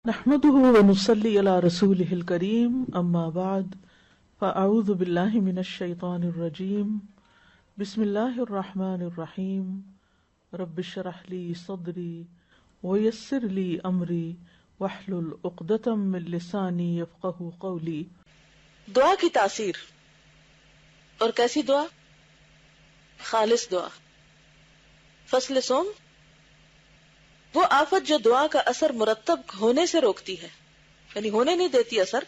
نحمده ونصلي على رسوله الكريم اما بعد فاعوذ بالله من الشيطان الرجيم بسم الله الرحمن الرحيم رب اشرح لي صدري ويسر لي امري واحلل عقدة من لساني يفقهوا قولي۔ دعا کی تاثیر اور کیسی دعا؟ خالص دعا۔ فصل سوم وہ آفت جو دعا کا اثر مرتب ہونے سے روکتی ہے، یعنی ہونے نہیں دیتی اثر،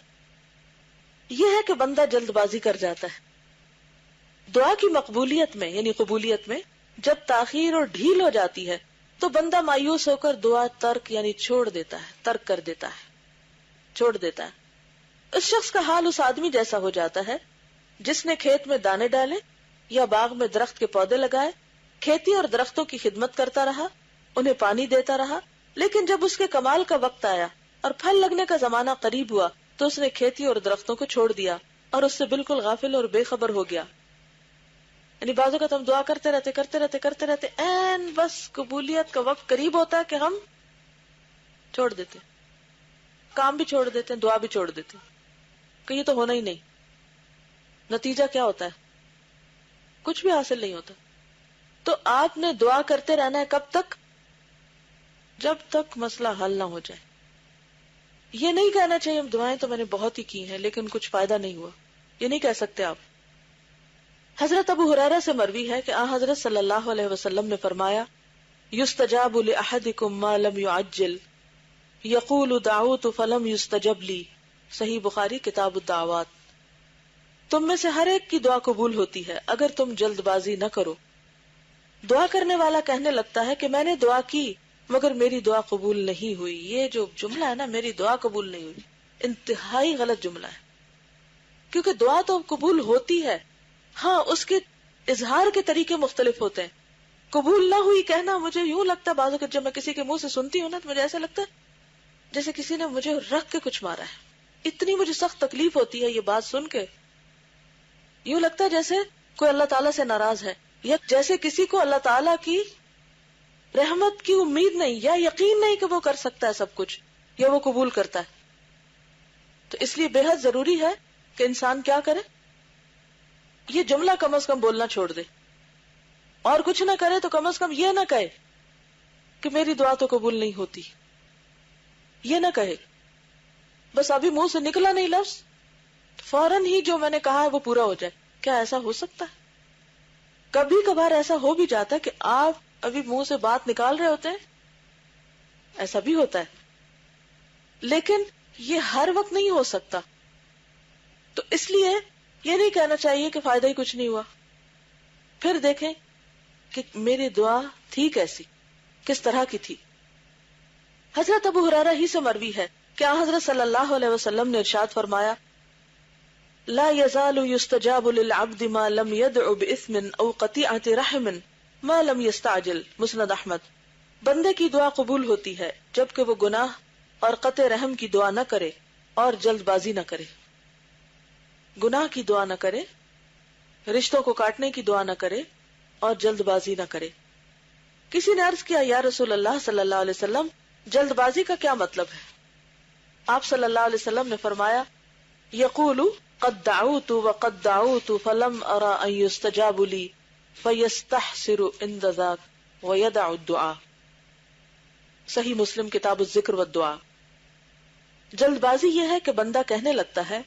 یہ ہے کہ بندہ جلد بازی کر جاتا ہے۔ دعا کی مقبولیت میں یعنی قبولیت میں جب تاخیر اور ڈھیل ہو جاتی ہے تو بندہ مایوس ہو کر دعا ترک یعنی چھوڑ دیتا ہے، ترک کر دیتا ہے، چھوڑ دیتا ہے۔ اس شخص کا حال اس آدمی جیسا ہو جاتا ہے جس نے کھیت میں دانے ڈالے یا باغ میں درخت کے پودے لگائے، کھیتی اور درختوں کی خدمت کرتا رہا، انہیں پانی دیتا رہا، لیکن جب اس کے کمال کا وقت آیا اور پھل لگنے کا زمانہ قریب ہوا تو اس نے کھیتی اور درختوں کو چھوڑ دیا اور اس سے بالکل غافل اور بے خبر ہو گیا۔ یعنی بعض اوقات ہم دعا کرتے رہتے این بس قبولیت کا وقت قریب ہوتا ہے کہ ہم چھوڑ دیتے، کام بھی چھوڑ دیتے ہیں، دعا بھی چھوڑ دیتے ہیں کہ یہ تو ہونا ہی نہیں۔ نتیجہ کیا ہوتا ہے؟ کچھ بھی حاصل نہیں ہوتا۔ تو آپ نے دعا کرتے رہنا ہے کب تک؟ جب تک مسئلہ حل نہ ہو جائے۔ یہ نہیں کہنا چاہیے دعائیں تو میں نے بہت ہی کی ہیں لیکن کچھ فائدہ نہیں ہوا، یہ نہیں کہہ سکتے آپ۔ حضرت ابو ہریرہ سے مروی ہے کہ حضرت صلی اللہ علیہ وسلم نے فرمایا یستجاب لأحدکم ما لم يعجل یقول دعوت فلم یستجب لی، صحیح بخاری کتاب الدعوات۔ تم میں سے ہر ایک کی دعا قبول ہوتی ہے اگر تم جلد بازی نہ کرو۔ دعا کرنے والا کہنے لگتا ہے کہ میں نے دعا کی مگر میری دعا قبول نہیں ہوئی۔ یہ جو جملہ ہے نا، میری دعا قبول نہیں ہوئی، انتہائی غلط جملہ ہے، کیونکہ دعا تو قبول ہوتی ہے، ہاں اس کے اظہار کے طریقے مختلف ہوتے ہیں۔ قبول نہ ہوئی کہنا مجھے یوں لگتا ہے بعض اوقات جب میں کسی کے منہ سے سنتی ہوں نا تو مجھے ایسا لگتا ہے جیسے کسی نے مجھے رکھ کے کچھ مارا ہے، اتنی مجھے سخت تکلیف ہوتی ہے یہ بات سن کے۔ یوں لگتا ہے جیسے کوئی اللہ تعالیٰ سے ناراض ہے، یا جیسے کسی کو اللہ تعالیٰ کی رحمت کی امید نہیں یا یقین نہیں کہ وہ کر سکتا ہے سب کچھ یا وہ قبول کرتا ہے۔ تو اس لیے بے حد ضروری ہے کہ انسان کیا کرے، یہ جملہ کم از کم بولنا چھوڑ دے، اور کچھ نہ کرے تو کم از کم یہ نہ کہے کہ میری دعا تو قبول نہیں ہوتی، یہ نہ کہے۔ بس ابھی منہ سے نکلا نہیں لفظ فوراً ہی جو میں نے کہا ہے وہ پورا ہو جائے۔ کیا ایسا ہو سکتا ہے؟ کبھی کبھار ایسا ہو بھی جاتا ہے کہ آپ ابھی منہ سے بات نکال رہے ہوتے ہیں، ایسا بھی ہوتا ہے، لیکن یہ ہر وقت نہیں ہو سکتا۔ تو اس لیے یہ نہیں کہنا چاہیے کہ فائدہ ہی کچھ نہیں ہوا۔ پھر دیکھیں کہ میری دعا تھی کیسی، کس طرح کی تھی۔ حضرت ابو ہریرہ ہی سے مروی ہے کہ حضرت صلی اللہ علیہ وسلم نے ارشاد فرمایا لا يزال يستجاب للعبد ما لم يدع بإثم او قطيعة رحم ما لم يستعجل، مسند احمد۔ بندے کی دعا قبول ہوتی ہے جبکہ وہ گناہ اور قطع رحم کی دعا نہ کرے اور جلد بازی نہ کرے۔ گناہ کی دعا نہ کرے، رشتوں کو کاٹنے کی دعا نہ کرے اور جلد بازی نہ کرے۔ کسی نے عرض کیا یا رسول اللہ صلی اللہ علیہ وسلم جلد بازی کا کیا مطلب ہے؟ آپ صلی اللہ علیہ وسلم نے فرمایا یقول قد دعوت وقد دعوت فلم ارى ان يستجاب لي فيستحسر عند ذاك ويدع الدعاء، صحیح مسلم کتاب الذکر والدعاء۔ جلد بازی یہ ہے کہ بندہ کہنے لگتا ہے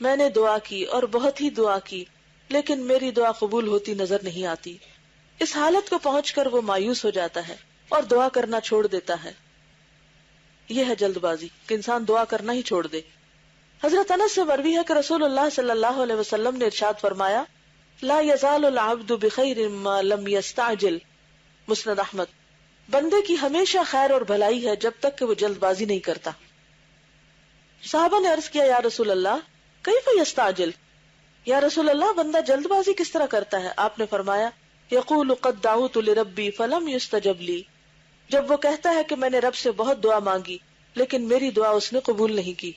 میں نے دعا کی اور بہت ہی دعا کی لیکن میری دعا قبول ہوتی نظر نہیں آتی۔ اس حالت کو پہنچ کر وہ مایوس ہو جاتا ہے اور دعا کرنا چھوڑ دیتا ہے۔ یہ ہے جلد بازی کہ انسان دعا کرنا ہی چھوڑ دے۔ حضرت انس سے مروی ہے کہ رسول اللہ صلی اللہ علیہ وسلم نے ارشاد فرمایا لا يزال العبد بخیر ما لم يستعجل، مسند احمد۔ بندے کی ہمیشہ خیر اور بھلائی ہے جب تک کہ وہ جلد بازی نہیں کرتا۔ صحابہ نے عرض کیا یا رسول اللہ کیف یستعجل، یا رسول اللہ بندہ جلد بازی کس طرح کرتا ہے؟ آپ نے فرمایا یقول قد دعوت لربی فلم یستجب لی، جب وہ کہتا ہے کہ میں نے رب سے بہت دعا مانگی لیکن میری دعا اس نے قبول نہیں کی۔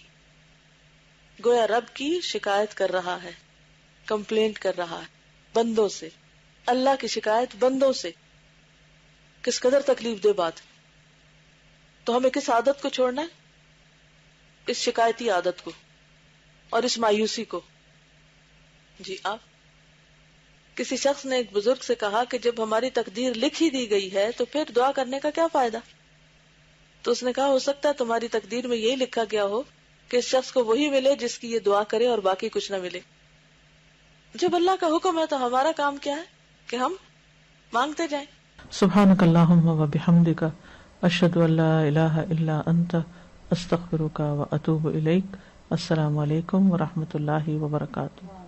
گویا رب کی شکایت کر رہا ہے، کمپلینٹ کر رہا ہے بندوں سے، اللہ کی شکایت بندوں سے۔ کس قدر تکلیف دہ بات۔ تو ہمیں کس عادت کو چھوڑنا ہے؟ اس شکایتی عادت کو اور اس مایوسی کو؟ جی آپ؟ کسی شخص نے ایک بزرگ سے کہا کہ جب ہماری تقدیر لکھ ہی دی گئی ہے تو پھر دعا کرنے کا کیا فائدہ؟ تو اس نے کہا ہو سکتا ہے تمہاری تقدیر میں یہی لکھا گیا ہو کہ اس شخص کو وہی ملے جس کی یہ دعا کرے اور باقی کچھ نہ ملے. جب اللہ کا حکم ہے تو ہمارا کام کیا ہے کہ ہم مانگتے جائیں. سبحانک اللہم و بحمدک اشہد ان لا الہ الا انت استغفرک و اتوب الیک. السلام علیکم و رحمۃ اللہ وبرکاتہ.